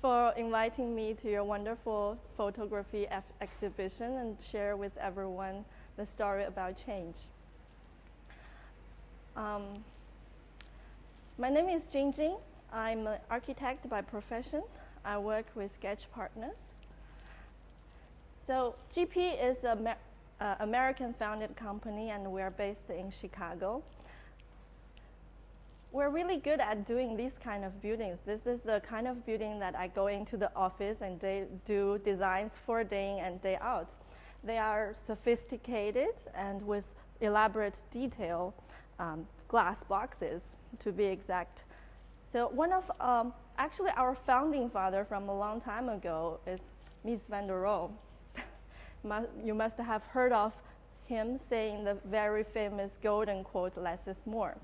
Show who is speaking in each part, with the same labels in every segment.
Speaker 1: for inviting me to your wonderful photography exhibition and share with everyone the story about change. My name is Jingjing. I'm an architect by profession. I work with sketch partners. So GP is an American-founded company, and we're based in Chicago. We're really good at doing these kind of buildings. This is the kind of building that I go into the office and they do designs for day in and day out. They are sophisticated and with elaborate detail, glass boxes to be exact. So one of, actually our founding father from a long time ago is Mies van der Rohe. You must have heard of him saying the very famous golden quote, "Less is more."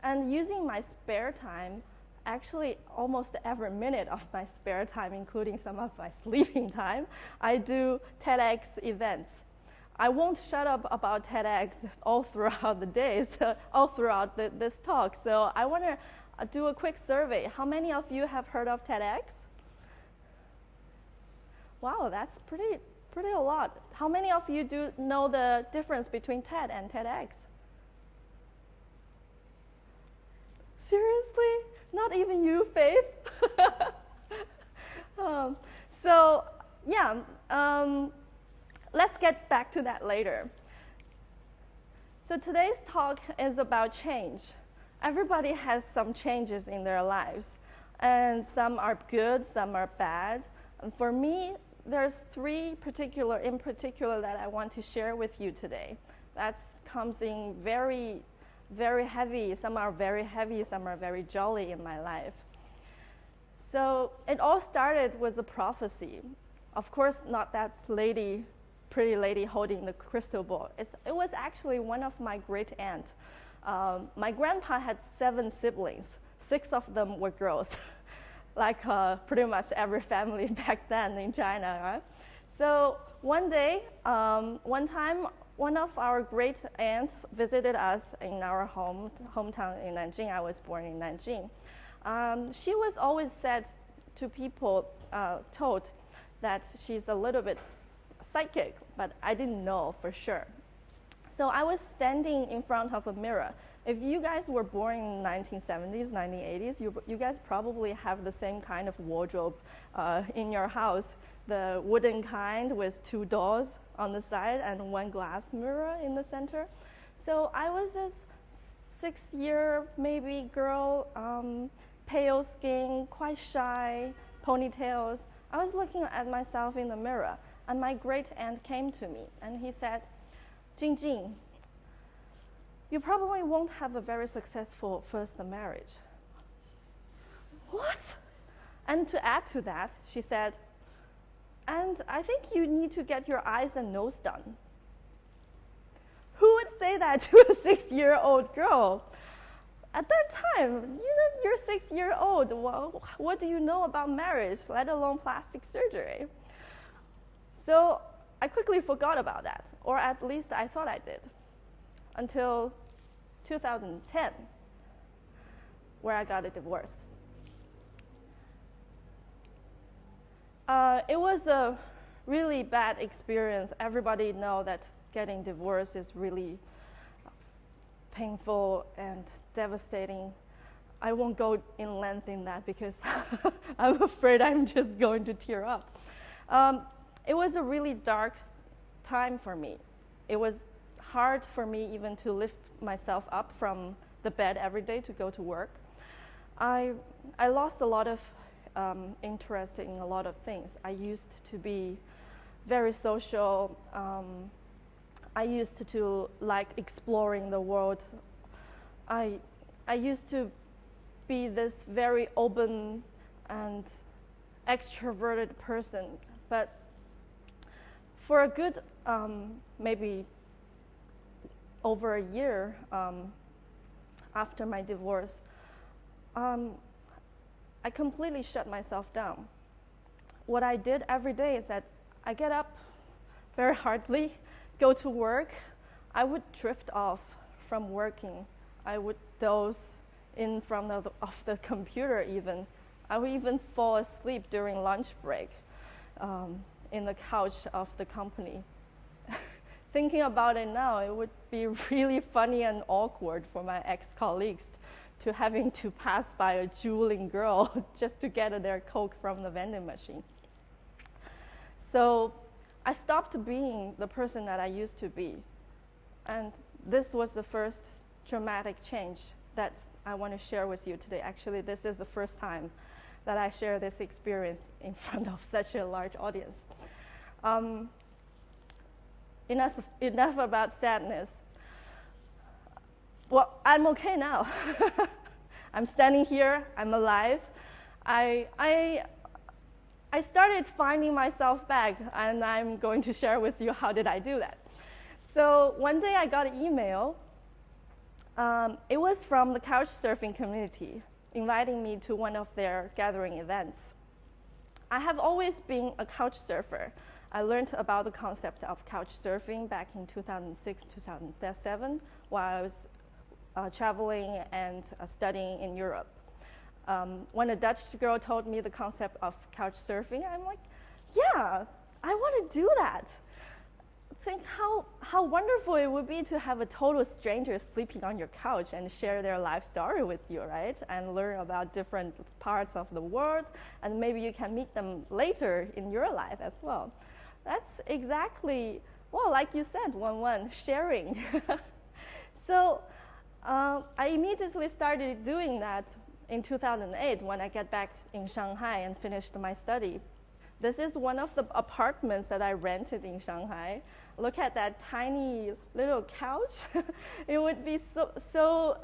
Speaker 1: And using my spare time, actually almost every minute of my spare time, including some of my sleeping time, I do TEDx events. I won't shut up about TEDx all throughout the days, all throughout this talk. So I want to do a quick survey. How many of you have heard of TEDx? Wow, that's pretty a lot. How many of you do know the difference between TED and TEDx? Seriously? Not even you, Faith? Let's get back to that later. So today's talk is about change. Everybody has some changes in their lives, and some are good, some are bad. And for me, there's three in particular that I want to share with you today. That comes in very heavy. Some are very heavy, some are very jolly in my life. So it all started with a prophecy. Of course, not that pretty lady holding the crystal ball. It was actually one of my great aunts. My grandpa had 7 siblings. 6 of them were girls, like pretty much every family back then in China, right? So one day, one time, one of our great aunts visited us in our hometown in Nanjing. I was born in Nanjing. She was always said to people, told that she's a little bit psychic, but I didn't know for sure. So I was standing in front of a mirror. If you guys were born in the 1970s, 1980s, you guys probably have the same kind of wardrobe in your house, the wooden kind with 2 doors on the side and 1 glass mirror in the center. So I was this 6-year maybe girl, pale skin, quite shy, ponytails. I was looking at myself in the mirror, and my great aunt came to me and he said, "Jingjing, you probably won't have a very successful first marriage." What? And to add to that, she said, "And I think you need to get your eyes and nose done." Who would say that to a 6-year-old girl? At that time, you're 6-year-old. Well, what do you know about marriage, let alone plastic surgery? So I quickly forgot about that, or at least I thought I did, until 2010, where I got a divorce. It was a really bad experience. Everybody knows that getting divorced is really painful and devastating. I won't go in length in that because I'm afraid I'm just going to tear up. It was a really dark time for me. It was hard for me even to lift myself up from the bed every day to go to work. I lost a lot of interest in a lot of things. I used to be very social. I used to like exploring the world. I used to be this very open and extroverted person, but for a good maybe over a year after my divorce, I completely shut myself down. What I did every day is that I get up very hardly, go to work. I would drift off from working. I would doze in front of the computer even I would even fall asleep during lunch break in the couch of the company. Thinking about it now, it would be really funny and awkward for my ex-colleagues to having to pass by a drooling girl just to get their Coke from the vending machine. So I stopped being the person that I used to be. And this was the first dramatic change that I want to share with you today. Actually, this is the first time that I share this experience in front of such a large audience. Enough about sadness. Well, I'm okay now. I'm standing here, I'm alive. I started finding myself back, and I'm going to share with you how did I do that. So one day I got an email. It was from the couch surfing community, inviting me to one of their gathering events. I have always been a couch surfer. I learned about the concept of couch surfing back in 2006, 2007, while I was traveling and studying in Europe. When a Dutch girl told me the concept of couch surfing, I'm like, yeah, I want to do that. Think how wonderful it would be to have a total stranger sleeping on your couch and share their life story with you, right? And learn about different parts of the world, and maybe you can meet them later in your life as well. That's exactly, well, like you said, sharing. So I immediately started doing that in 2008 when I got back in Shanghai and finished my study. This is one of the apartments that I rented in Shanghai. Look at that tiny little couch. It would be so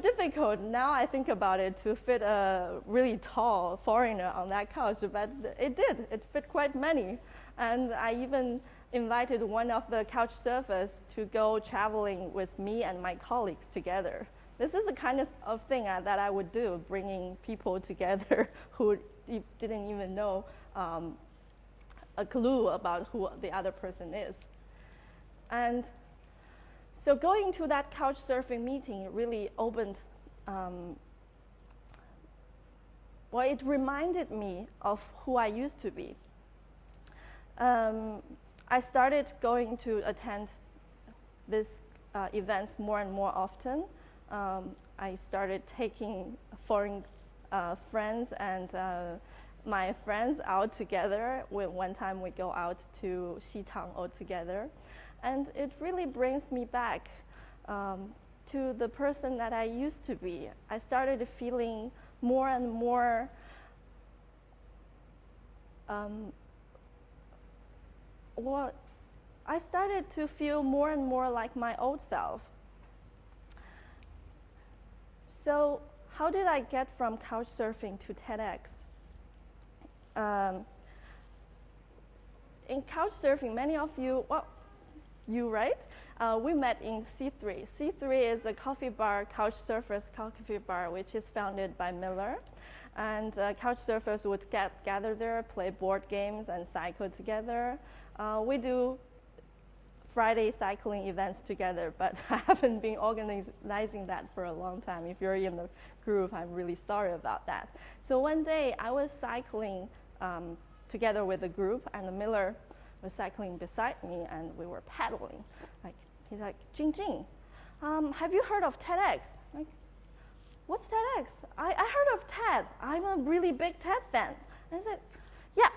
Speaker 1: difficult now I think about it to fit a really tall foreigner on that couch, but it did. It fit quite many. And I even invited one of the couch surfers to go traveling with me and my colleagues together. This is the kind of thing that I would do, bringing people together who didn't even know a clue about who the other person is. And so going to that couch surfing meeting really opened, it reminded me of who I used to be. I started going to attend these events more and more often. I started taking foreign friends and my friends out together. One time we go out to Xitang all together. And it really brings me back to the person that I used to be. I started feeling more and more I started to feel more and more like my old self. So how did I get from couch surfing to TEDx? In couch surfing, many of you, right? We met in C3. C3 is a coffee bar, couch surfers coffee bar, which is founded by Miller. And couch surfers would gather there, play board games, and cycle together. We do Friday cycling events together, but I haven't been organizing that for a long time. If you're in the group, I'm really sorry about that. So one day, I was cycling together with a group, and Miller was cycling beside me, and we were paddling. He's like, Jingjing, have you heard of TEDx? Like, what's TEDx? I heard of TED. I'm a really big TED fan. And I said, yeah,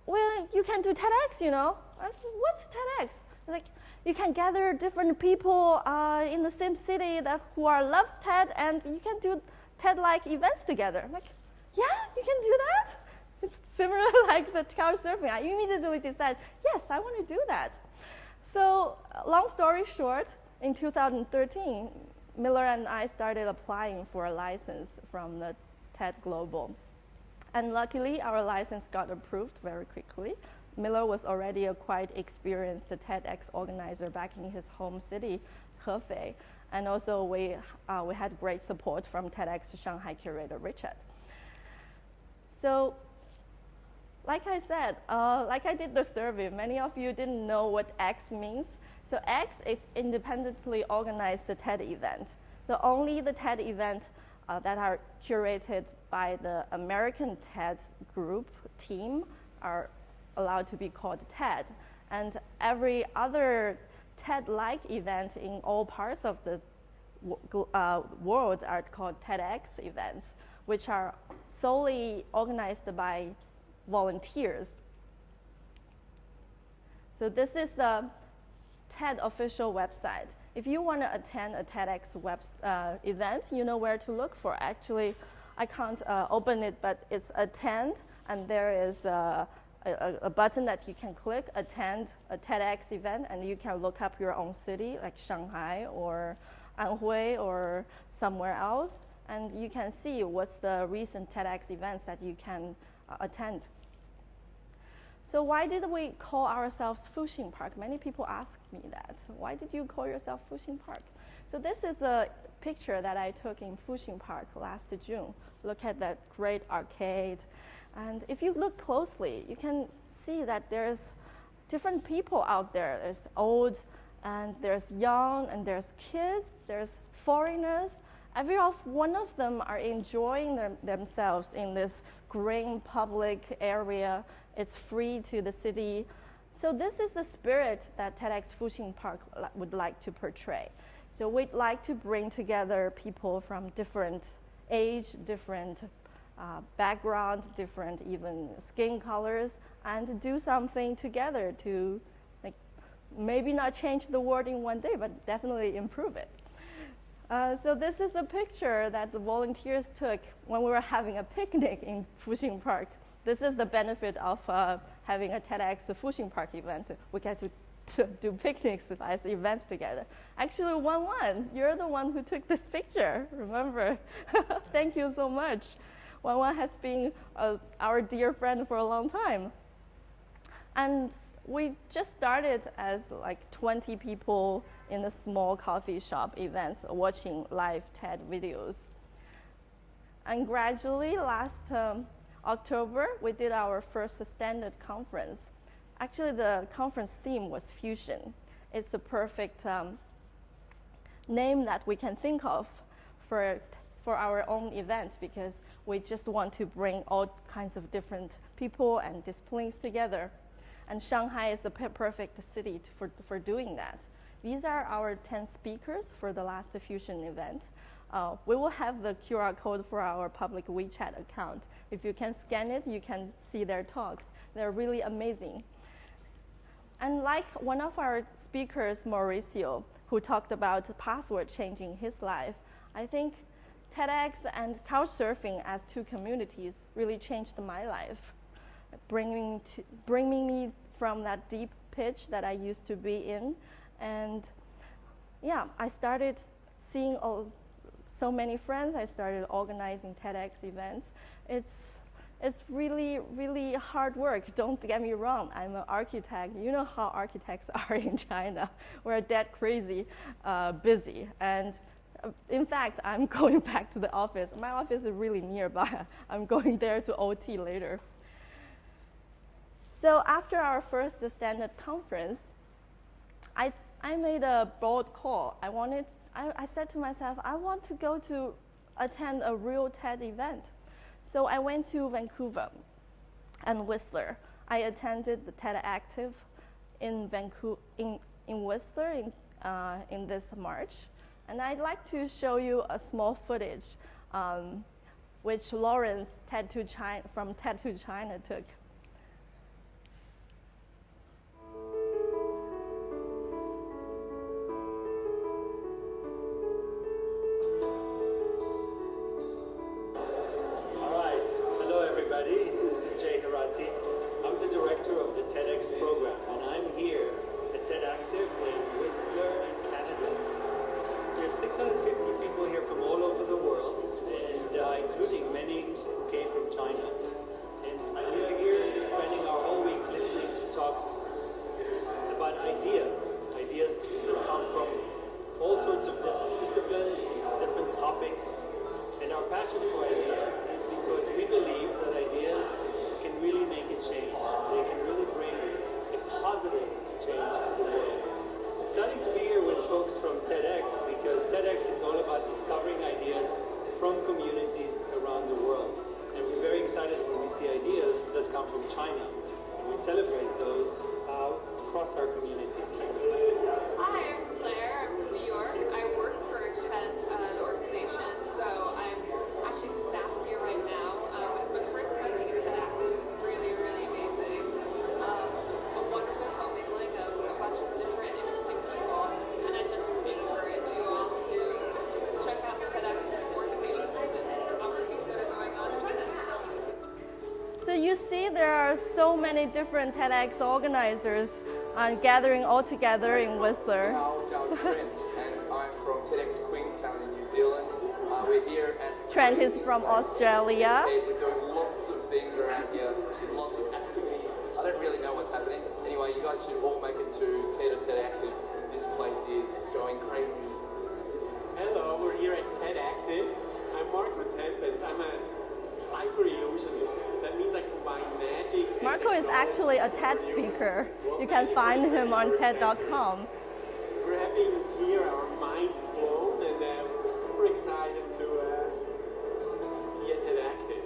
Speaker 1: well, you can do TEDx, you know. What's TEDx? Like, you can gather different people in the same city who loves TED, and you can do TED-like events together. I'm like, yeah, you can do that? It's similar like the couch surfing. I immediately decided, yes, I want to do that. So long story short, in 2013, Miller and I started applying for a license from the TED Global. And luckily, our license got approved very quickly. Miller was already a quite experienced TEDx organizer back in his home city, Hefei. And also we had great support from TEDx Shanghai curator Richard. So like I said, like I did the survey, many of you didn't know what X means. So X is independently organized TED event. So only the TED event that are curated by the American TED group team are allowed to be called TED. And every other TED-like event in all parts of the world are called TEDx events, which are solely organized by volunteers. So this is the TED official website. If you want to attend a TEDx event, you know where to look for. Actually, I can't open it, but it's attend, and there is a button that you can click, attend a TEDx event, and you can look up your own city, like Shanghai or Anhui or somewhere else, and you can see what's the recent TEDx events that you can attend. So why did we call ourselves Fuxing Park? Many people ask me that. Why did you call yourself Fuxing Park? So this is a picture that I took in Fuxing Park last June. Look at that great arcade. And if you look closely, you can see that there's different people out there. There's old, and there's young, and there's kids, there's foreigners. Every one of them are enjoying themselves in this green public area. It's free to the city. So this is the spirit that TEDxFuxingPark would like to portray. So we'd like to bring together people from different age, different background, different even skin colors, and do something together to maybe not change the world in one day, but definitely improve it. So this is a picture that the volunteers took when we were having a picnic in Fuxing Park. This is the benefit of having a TEDxFuxingPark event. We get to do picnics as events together. Actually, Wan, you're the one who took this picture, remember? Thank you so much. Wan has been our dear friend for a long time. And we just started as like 20 people in a small coffee shop events watching live TED videos. And gradually last October, we did our first standard conference. Actually, the conference theme was fusion. It's a perfect name that we can think of for our own event, because we just want to bring all kinds of different people and disciplines together. And Shanghai is the perfect city for doing that. These are our 10 speakers for the last fusion event. We will have the QR code for our public WeChat account. If you can scan it, you can see their talks. They're really amazing. And like one of our speakers, Mauricio, who talked about password changing his life, I think TEDx and Couchsurfing as two communities really changed my life, bringing me from that deep pitch that I used to be in. And yeah, I started seeing so many friends. I started organizing TEDx events. It's really, really hard work. Don't get me wrong. I'm an architect. You know how architects are in China. We're that crazy busy. And in fact, I'm going back to the office. My office is really nearby. I'm going there to OT later. So after our first standard conference, I made a bold call. I said to myself, I want to go to attend a real TED event. So I went to Vancouver and Whistler. I attended the TED Active in Whistler in this March. And I'd like to show you a small footage which Lawrence from TED to China took.
Speaker 2: Including many who came from China. And we are here celebrate those across our community.
Speaker 3: Hi, I'm Claire. I'm from New York. I work for TED, the organization, so I'm actually staff here right now. It's my first time being at TEDxFuxingPark. It's really, really amazing. A wonderful commingling of a bunch of different, interesting people, and I just encourage you all to check out the TEDx organizations and opportunities that are going on in China.
Speaker 1: So you see there are so many different TEDx organizers gathering all together in Whistler.
Speaker 4: I'm Zou Jingjing, and I'm from TEDx Queenstown in New Zealand. We're here at
Speaker 1: Trent is from Australia.
Speaker 4: We're doing lots of things around here, lots of activities. I don't really know what's happening. Anyway, you guys should all make it to TED or TED Active. This place is going crazy.
Speaker 2: Hello, we're here at TED Active. I'm Marco Tempest. I'm a cyber illusionist. That means I combine magic and
Speaker 1: Marco is actually a TED speaker. You can find him on TED.com.
Speaker 2: We're having here our minds blown, and we're super excited to be at TED Active.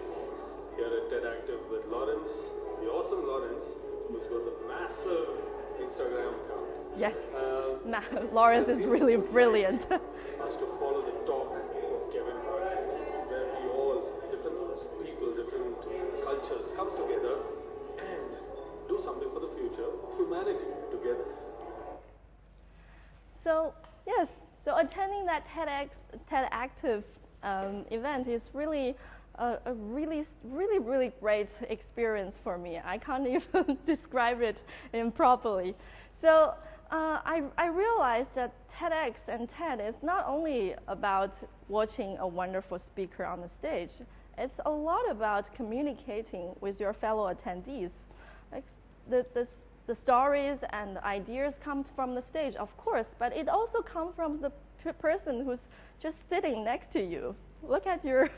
Speaker 5: Here at TED Active with Lawrence, the awesome Lawrence, who's got a massive Instagram account.
Speaker 1: Yes, Lawrence is really brilliant.
Speaker 5: Us to follow the talk of Kevin Hart, where we all, different people, different cultures come together and do something for the future of humanity together.
Speaker 1: So yes, so attending that TED Active event is really a really great experience for me. I can't even describe it properly. So I realized that TEDx and TED is not only about watching a wonderful speaker on the stage. It's a lot about communicating with your fellow attendees. Like the stories and the ideas come from the stage, of course, but it also comes from the person who's just sitting next to you. Look at your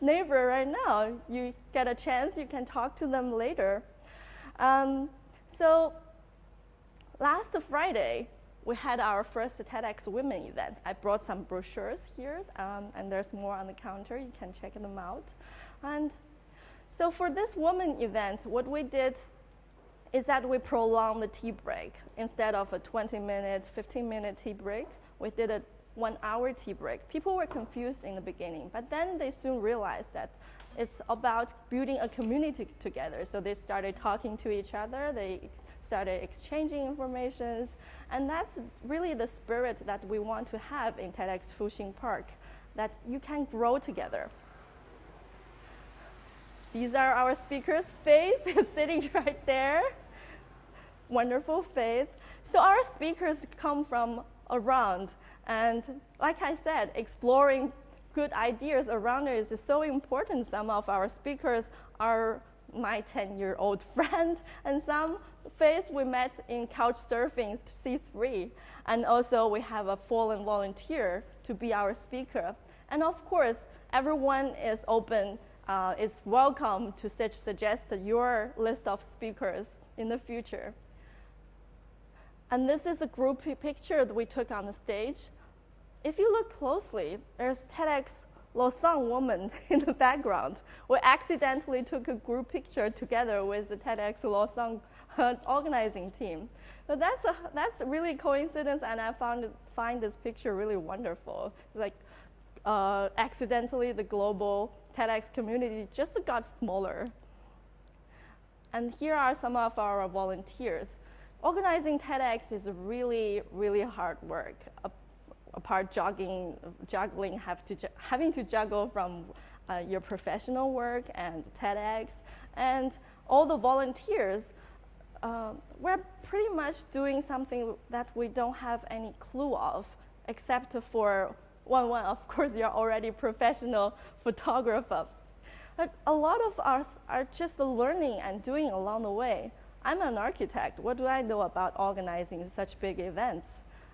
Speaker 1: neighbor right now. You get a chance, you can talk to them later. So last Friday, we had our first TEDx Women event. I brought some brochures here, and there's more on the counter. You can check them out. And so for this women event, what we did is that we prolonged the tea break. Instead of a 20-minute, 15-minute tea break, we did a 1-hour tea break. People were confused in the beginning, but then they soon realized that it's about building a community together. So they started talking to each other. They started exchanging information, and that's really the spirit that we want to have in TEDxFuxingPark, that you can grow together. These are our speakers. Faith is sitting right there. Wonderful Faith. So our speakers come from around, and like I said, exploring good ideas around us is so important. Some of our speakers are my 10-year-old friend, and some Faith we met in Couchsurfing C3. And also we have a fallen volunteer to be our speaker. And of course, everyone is open, is welcome to suggest your list of speakers in the future. And this is a group picture that we took on the stage. If you look closely, there's TEDx Lausanne woman in the background. We accidentally took a group picture together with the TEDx Lausanne organizing team. So that's really coincidence, and I find this picture really wonderful. Like accidentally, the global TEDx community just got smaller. And here are some of our volunteers. Organizing TEDx is really, really hard work. Apart juggling, having to juggle from your professional work and TEDx, and all the volunteers, we're pretty much doing something that we don't have any clue of, except for one, of course, you're already professional photographer. But a lot of us are just learning and doing along the way. I'm an architect. What do I know about organizing such big events?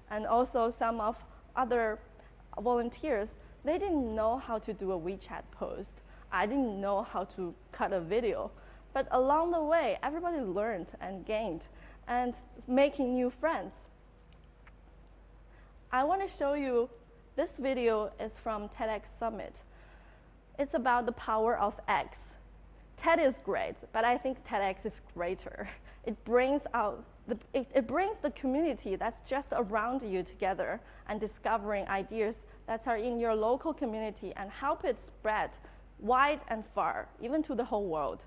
Speaker 1: And also some of other volunteers, they didn't know how to do a WeChat post. I didn't know how to cut a video. But along the way, everybody learned and gained and making new friends. I want to show you, this video is from TEDx Summit. It's about the power of X. TED is great, but I think TEDx is greater. It brings out it brings the community that's just around you together and discovering ideas that are in your local community and help it spread wide and far, even to the whole world.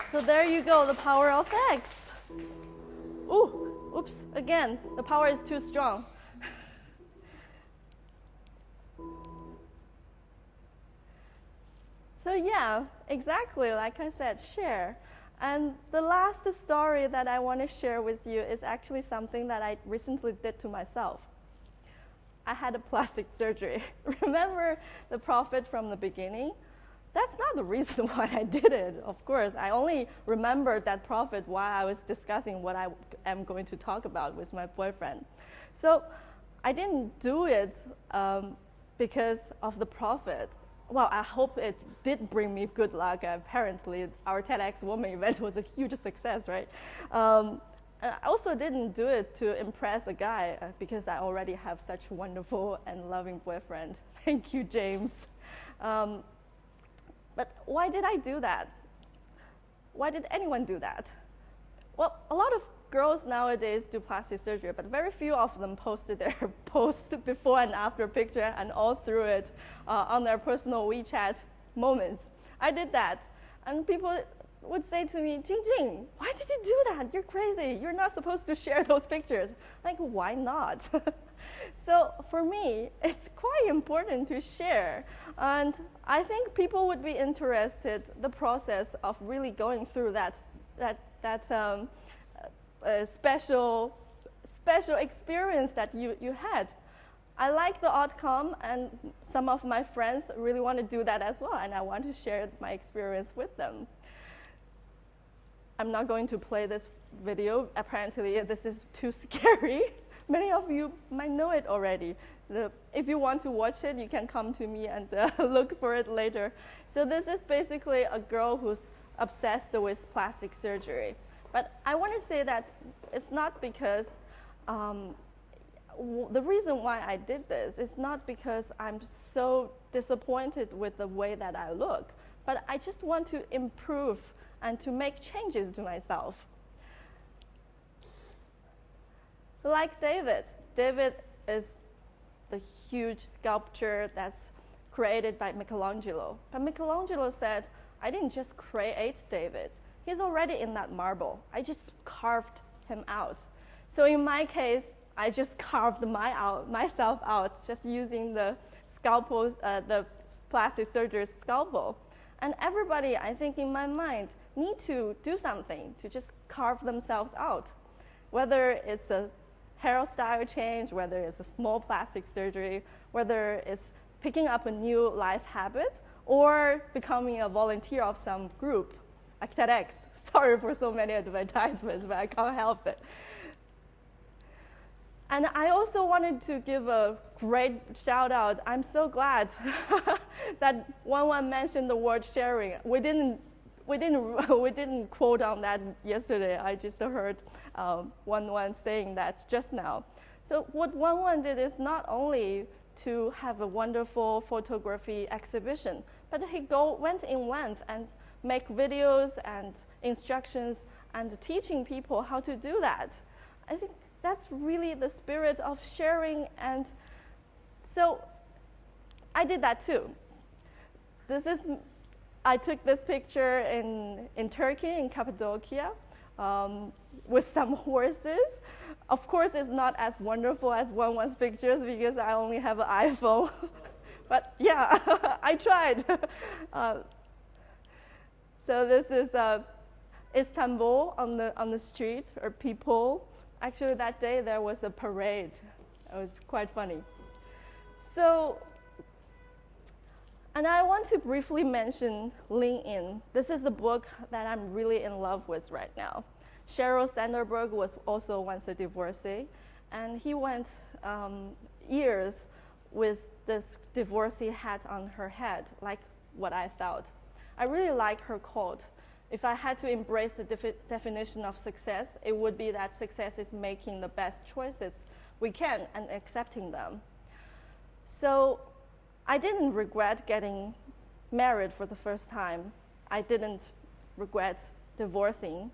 Speaker 1: So there you go, the power of X. Ooh, oops, again, the power is too strong. So yeah, exactly, like I said, share. And the last story that I want to share with you is actually something that I recently did to myself. I had a plastic surgery. Remember the prophet from the beginning? That's not the reason why I did it, of course. I only remembered that prophet while I was discussing what I am going to talk about with my boyfriend. So I didn't do it because of the prophet. Well, I hope it did bring me good luck. Apparently, our TEDx Woman event was a huge success, right? I also didn't do it to impress a guy because I already have such a wonderful and loving boyfriend. Thank you, James. But why did I do that? Why did anyone do that? Well, a lot of girls nowadays do plastic surgery, but very few of them posted their post before and after picture and all through it on their personal WeChat moments. I did that, and people would say to me, Jingjing, why did you do that? You're crazy. You're not supposed to share those pictures. Like, why not? So for me, it's quite important to share. And I think people would be interested in the process of really going through that special experience that you had. I like the outcome, and some of my friends really want to do that as well, and I want to share my experience with them. I'm not going to play this video. Apparently, this is too scary. Many of you might know it already. So if you want to watch it, you can come to me and look for it later. So this is basically a girl who's obsessed with plastic surgery. But I want to say that it's not because, the reason why I did this is not because I'm so disappointed with the way that I look, but I just want to improve and to make changes to myself. So like David is the huge sculpture that's created by Michelangelo. But Michelangelo said, I didn't just create David. He's already in that marble. I just carved him out. So in my case, I just carved myself out, just using the scalpel, the plastic surgery scalpel. And everybody, I think in my mind, need to do something to just carve themselves out. Whether it's a hairstyle change, whether it's a small plastic surgery, whether it's picking up a new life habit, or becoming a volunteer of some group, like TEDx. Sorry for so many advertisements, but I can't help it. And I also wanted to give a great shout out. I'm so glad that Wan mentioned the word sharing. We didn't quote on that yesterday. I just heard Wan saying that just now. So what Wan did is not only to have a wonderful photography exhibition, but he went in length and make videos and instructions and teaching people how to do that. I think that's really the spirit of sharing, and so I did that too. I took this picture in Turkey, in Cappadocia, with some horses. Of course, it's not as wonderful as Wan's pictures because I only have an iPhone. But yeah, I tried. So this is Istanbul on the street, or people. Actually, that day there was a parade. It was quite funny. So, and I want to briefly mention Lean In. This is the book that I'm really in love with right now. Sheryl Sandberg was also once a divorcee, and he went years with this divorcee hat on her head, like what I felt. I really like her quote. If I had to embrace the definition of success, it would be that success is making the best choices we can and accepting them. So I didn't regret getting married for the first time. I didn't regret divorcing.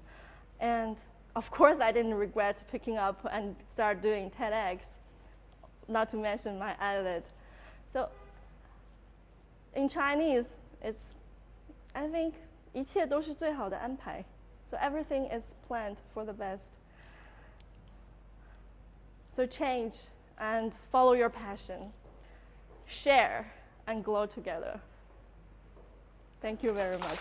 Speaker 1: And of course, I didn't regret picking up and start doing TEDx, not to mention my eyelid. So in Chinese, it's, I think, 一切都是最好的安排. So everything is planned for the best. So change and follow your passion. Share and glow together. Thank you very much.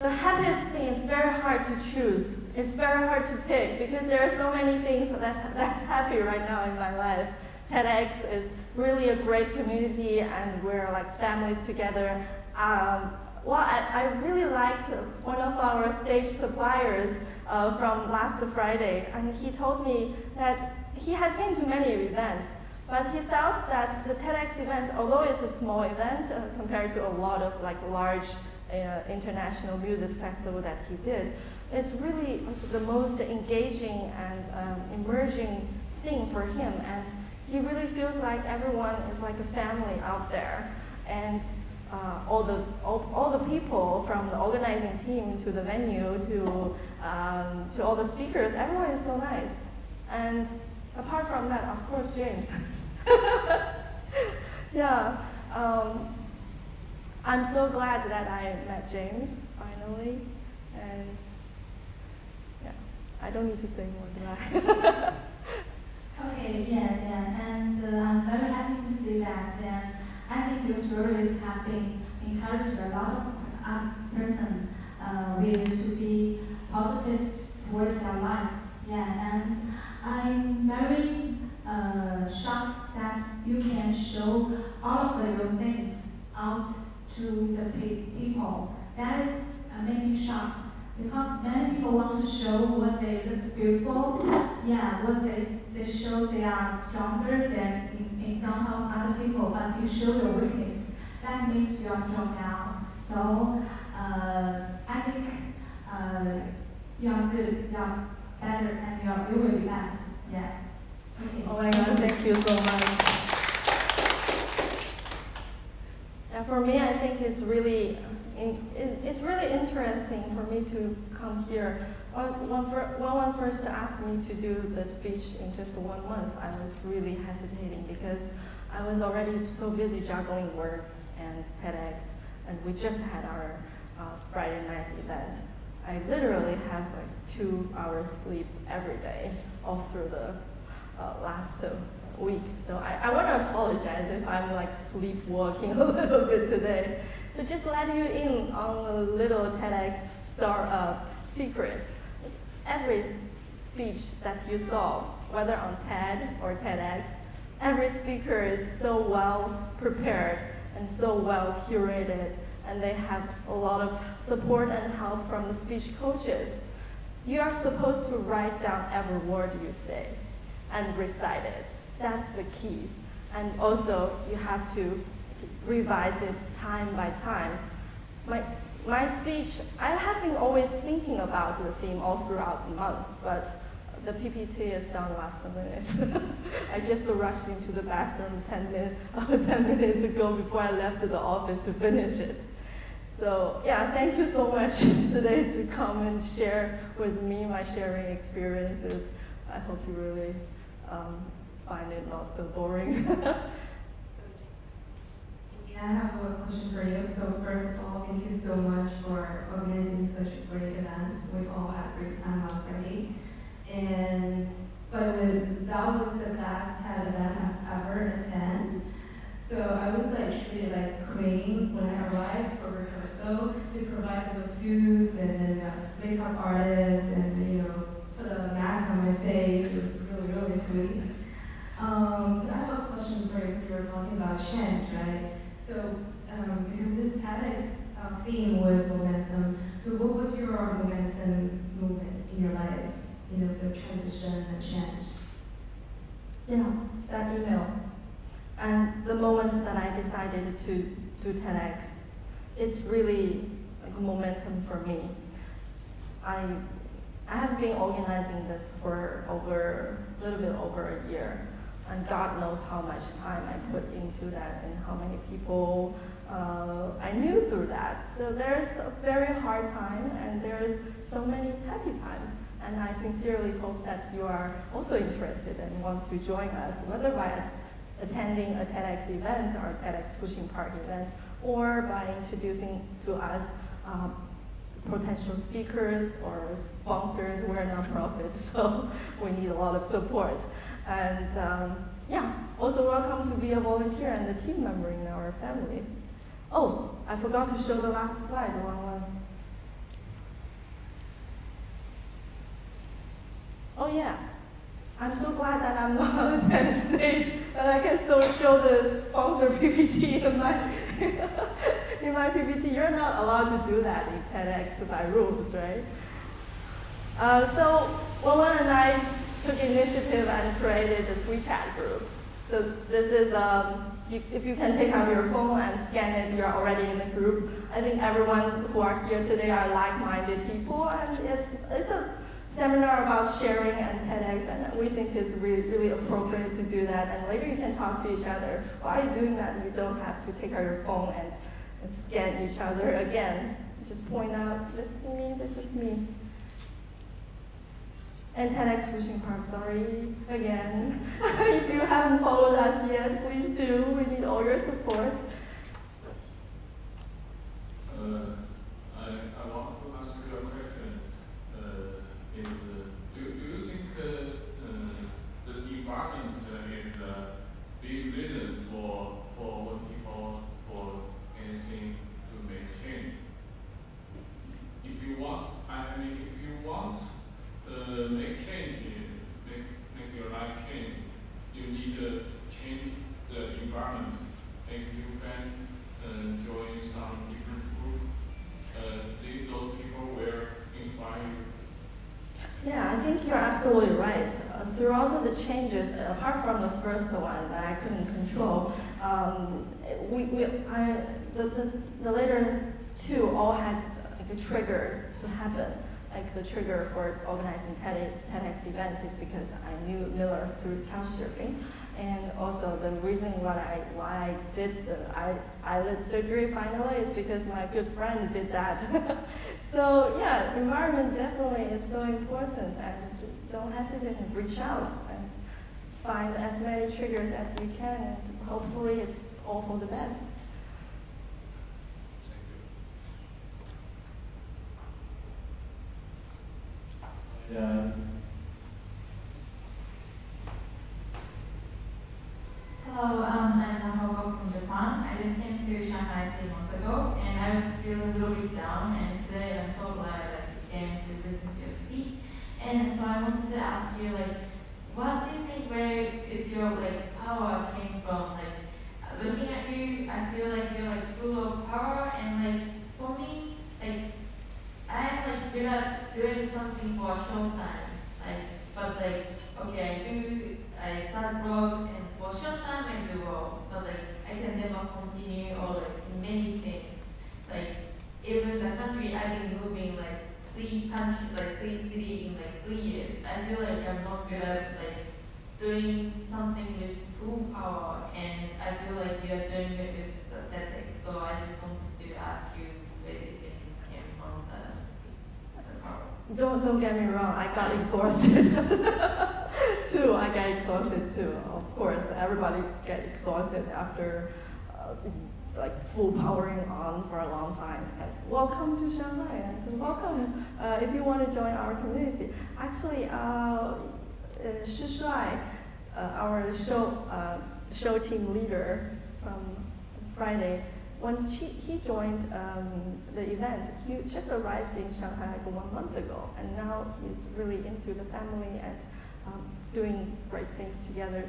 Speaker 1: The happiest thing is very hard to choose. It's very hard to pick because there are so many things that's happy right now in my life. TEDx is really a great community, and we're like families together. I really liked one of our stage suppliers from last Friday, and he told me that he has been to many events, but he felt that the TEDx events, although it's a small event compared to a lot of like large international music festival that he did, it's really the most engaging and emerging thing for him, and he really feels like everyone is like a family out there, and all the people from the organizing team to the venue to all the speakers, everyone is so nice. And apart from that, of course, James. Yeah. I'm so glad that I met James finally, and yeah, I don't need to say more, do I?
Speaker 6: Okay, yeah, and I'm very happy to see that, and I think your stories have been encouraged a lot of person really to be positive towards their life. Yeah, and I'm very shocked that you can show all of your things out to the people. That is making me shocked because many people want to show what they look beautiful. Yeah, what they show they are stronger than in front of other people, but you show your weakness. That means you are strong now. So I think you are good, you are better, and you will be best. Yeah. Okay.
Speaker 1: Oh my God, thank you so much. And for me, I think it's really interesting for me to come here. When first asked me to do the speech in just 1 month, I was really hesitating because I was already so busy juggling work and TEDx, and we just had our Friday night event. I literally have like 2 hours sleep every day all through the last week. So I want to apologize if I'm like sleepwalking a little bit today. So just let you in on a little TEDx secret. Every speech that you saw, whether on TED or TEDx, every speaker is so well prepared and so well curated, and they have a lot of support and help from the speech coaches. You are supposed to write down every word you say and recite it. That's the key. And also, you have to revise it time by time. My speech, I have been always thinking about the theme all throughout the month, but the PPT is done last minute. I just rushed into the bathroom 10 minutes ago before I left the office to finish it. So yeah, thank you so much today to come and share with me my sharing experiences. I hope you really find it not so boring.
Speaker 7: I have a question for you. So first of all, thank you so much for organizing such a great event. We've all had a great time already. But that was the best TED event I've ever attended. So I was like treated like a queen when I arrived for rehearsal. They provided masseuse and makeup artist and put a mask on my face. It was really, really sweet. So I have a question for you. So you were talking about change, right? So, because this TEDx theme was momentum, so what was your momentum movement in your life? The transition and change.
Speaker 1: Yeah, that email. And the moment that I decided to do TEDx, it's really like momentum for me. I have been organizing this for a little bit over a year. And God knows how much time I put into that and how many people I knew through that. So there's a very hard time and there's so many happy times. And I sincerely hope that you are also interested and want to join us, whether by attending a TEDx event or a TEDxFuxingPark event, or by introducing to us potential speakers or sponsors. We're nonprofits, so we need a lot of support. And also welcome to be a volunteer and a team member in our family. Oh, I forgot to show the last slide, the wrong one. Oh yeah, I'm so glad that I'm not on the TED stage, that I can show the sponsor PPT in my PPT. You're not allowed to do that in TEDx by rules, right? So Wawan and I took initiative and created this WeChat group. So this is, if you can take out your phone and scan it, you're already in the group. I think everyone who are here today are like-minded people, and it's a seminar about sharing and TEDx, and we think it's really, really appropriate to do that. And later you can talk to each other. While you're doing that, you don't have to take out your phone and scan each other again. Just point out, this is me, this is me. And TEDxFuxingPark, sorry, again. If you haven't followed us yet, please do. We need all your support.
Speaker 8: I want to ask you a question. Do you think the environment is a big reason for people for anything to make change? If you want, make change, make your life change, you need to change the environment, make new friends, join some different group. Those people will inspire you.
Speaker 1: Yeah, I think you're absolutely right. Throughout the changes, apart from the first one that I couldn't control, the later two all had like a trigger to happen. Like the trigger for organizing TEDx events is because I knew Miller through couchsurfing, and also the reason why I did the eyelid surgery finally is because my good friend did that. So yeah, environment definitely is so important, and don't hesitate to reach out and find as many triggers as you can, and hopefully it's all for the best.
Speaker 8: Yeah.
Speaker 6: Hello, I'm Nahoko from Japan. I just came to Shanghai 3 months ago, and I was feeling a little bit down, and today I'm so glad I just came to listen to your speech. And so I wanted to ask you, like, what do you think, where is your, like, power came from? Like, looking at you, I feel like you're, like, full of power, and, like, for me, like, I'm, like, good at doing something for a short time. Like, but, like, okay, I start blog, and for a short time I do well, but, like, I can never continue, or, like, many things. Like, even the country I've been moving, like, 3 cities in, like, 3 years, I feel like I'm not good at, like, doing something with full power, and I feel like you're doing it with the TEDx. So I just wanted to ask you where do you think this came from, the power?
Speaker 1: Don't get me wrong, I got exhausted too. I get exhausted too. Of course, everybody get exhausted after like full powering on for a long time. And welcome to Shanghai, and welcome if you want to join our community. Actually, Shi Shuai, our show team leader from Friday, when he joined the event, he just arrived in Shanghai like 1 month ago, and now he's really into the family and doing great things together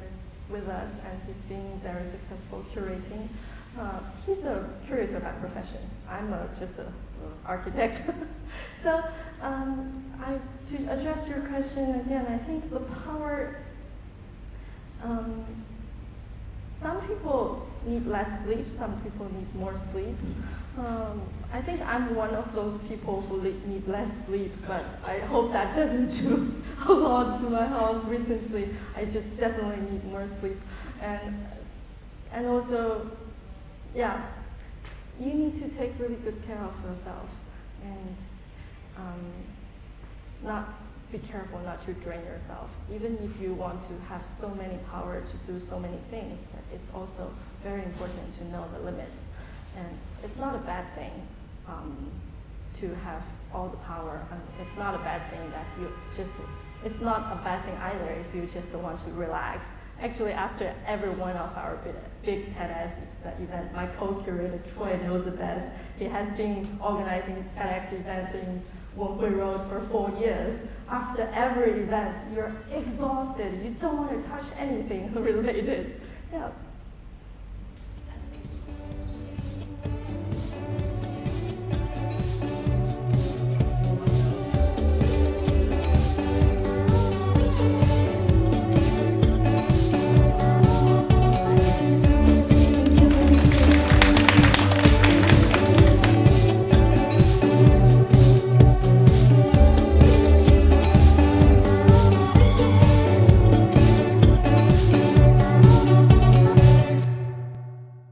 Speaker 1: with us, and he's being very successful curating. He's curious about profession. I'm just an architect. So to address your question again, I think the power, some people need less sleep, some people need more sleep. I think I'm one of those people who need less sleep, but I hope that doesn't do a lot to my health recently. I just definitely need more sleep. And also, yeah, you need to take really good care of yourself and not be careful not to drain yourself. Even if you want to have so many power to do so many things, it's also very important to know the limits. And it's not a bad thing to have all the power. It's not a bad thing that it's not a bad thing either if you just want to relax. Actually, after every one of our big TEDx events, my co-curator Troy knows the best. He has been organizing TEDx events in Wenhui Road for 4 years. After every event, you're exhausted. You don't want to touch anything related. Yeah,